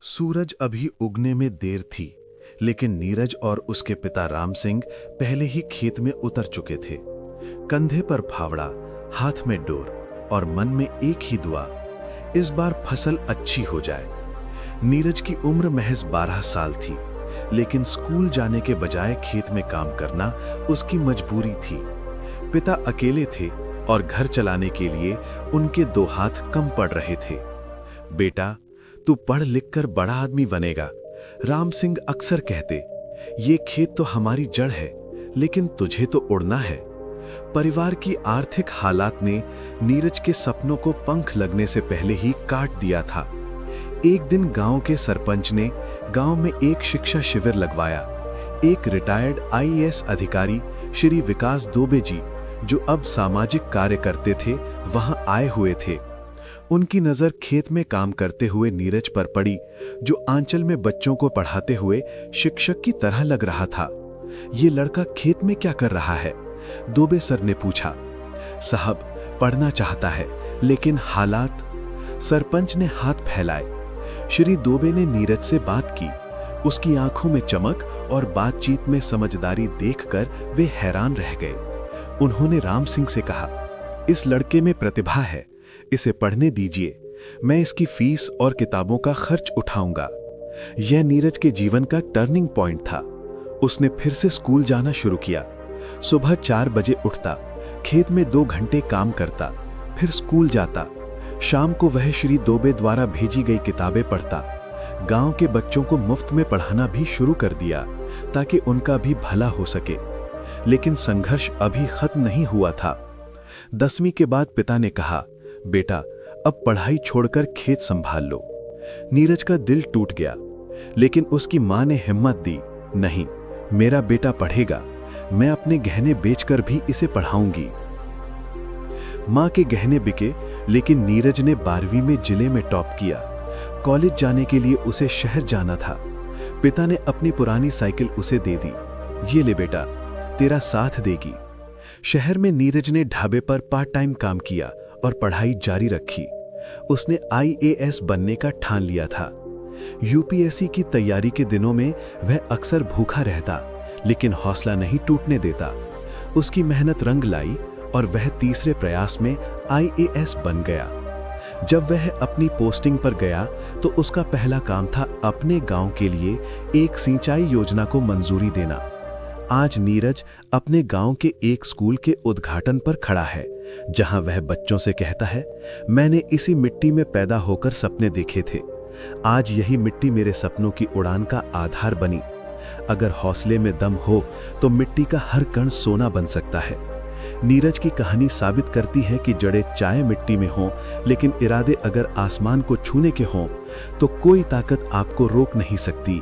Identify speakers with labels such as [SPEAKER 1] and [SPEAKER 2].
[SPEAKER 1] सूरज अभी उगने में देर थी, लेकिन नीरज और उसके पिता राम सिंह पहले ही खेत में उतर चुके थे। कंधे पर फावड़ा, हाथ में डोर और मन में एक ही दुआ, इस बार फसल अच्छी हो जाए। नीरज की उम्र महज 12 साल थी, लेकिन स्कूल जाने के बजाय खेत में काम करना उसकी मजबूरी थी। पिता अकेले थे और घर चलाने के लिए उनके 2 हाथ कम पड़ रहे थे। बेटा, तू पढ़ लिख कर बड़ा आदमी बनेगा, राम सिंह अक्सर कहते। ये खेत तो हमारी जड़ है, लेकिन तुझे तो उड़ना है। परिवार की आर्थिक हालात ने नीरज के सपनों को पंख लगने से पहले ही काट दिया था। एक दिन गांव के सरपंच ने गांव में एक शिक्षा शिविर लगवाया। एक रिटायर्ड आईएएस अधिकारी श्री विकास दुबे जी, जो अब सामाजिक कार्य करते थे, वहां आए हुए थे। उनकी नजर खेत में काम करते हुए नीरज पर पड़ी, जो आंचल में बच्चों को पढ़ाते हुए शिक्षक की तरह लग रहा था। ये लड़का खेत में क्या कर रहा है? दुबे सर ने पूछा। साहब, पढ़ना चाहता है, लेकिन हालात। सरपंच ने हाथ फैलाए। श्री दुबे ने नीरज से बात की। उसकी आंखों में चमक और बातचीत में समझदारी देखकर वे हैरान रह गए। उन्होंने राम सिंह से कहा, इस लड़के में प्रतिभा है, इसे पढ़ने दीजिए। मैं इसकी फीस और किताबों का खर्च उठाऊंगा। यह नीरज के जीवन का टर्निंग पॉइंट था। उसने फिर से स्कूल जाना शुरू किया। सुबह 4 बजे उठता, खेत में 2 घंटे काम करता, फिर स्कूल जाता। शाम को वह श्री दुबे द्वारा भेजी गई किताबें पढ़ता। गांव के बच्चों को मुफ्त में पढ़ाना भी शुरू कर दिया, ताकि उनका भी भला हो सके। लेकिन संघर्ष अभी खत्म नहीं हुआ था। 10वीं के बाद पिता ने कहा, बेटा, अब पढ़ाई छोड़कर खेत संभाल लो। नीरज का दिल टूट गया, लेकिन उसकी मां ने हिम्मत दी। नहीं, मेरा बेटा पढ़ेगा, मैं अपने गहने बेचकर भी इसे पढ़ाऊंगी। मां के गहने बिके, लेकिन नीरज ने 12वीं में जिले में टॉप किया। कॉलेज जाने के लिए उसे शहर जाना था। पिता ने अपनी पुरानी साइकिल उसे दे दी। ये ले बेटा, तेरा साथ देगी। शहर में नीरज ने ढाबे पर पार्ट टाइम काम किया और पढ़ाई जारी रखी। उसने आईएएस बनने का ठान लिया था। यूपीएससी की तैयारी के दिनों में वह अक्सर भूखा रहता, लेकिन हौसला नहीं टूटने देता। उसकी मेहनत रंग लाई और वह तीसरे प्रयास में आईएएस बन गया। जब वह अपनी पोस्टिंग पर गया, तो उसका पहला काम था अपने गांव के लिए एक सिंचाई योजना को मंजूरी देना। आज नीरज अपने गांव के एक स्कूल के उद्घाटन पर खड़ा है, जहां वह बच्चों से कहता है, मैंने इसी मिट्टी में पैदा होकर सपने देखे थे। आज यही मिट्टी मेरे सपनों की उड़ान का आधार बनी। अगर हौसले में दम हो, तो मिट्टी का हर कण सोना बन सकता है। नीरज की कहानी साबित करती है कि जड़ें चाहे मिट्टी में हों, लेकिन इरादे अगर आसमान को छूने के हों, तो कोई ताकत आपको रोक नहीं सकती।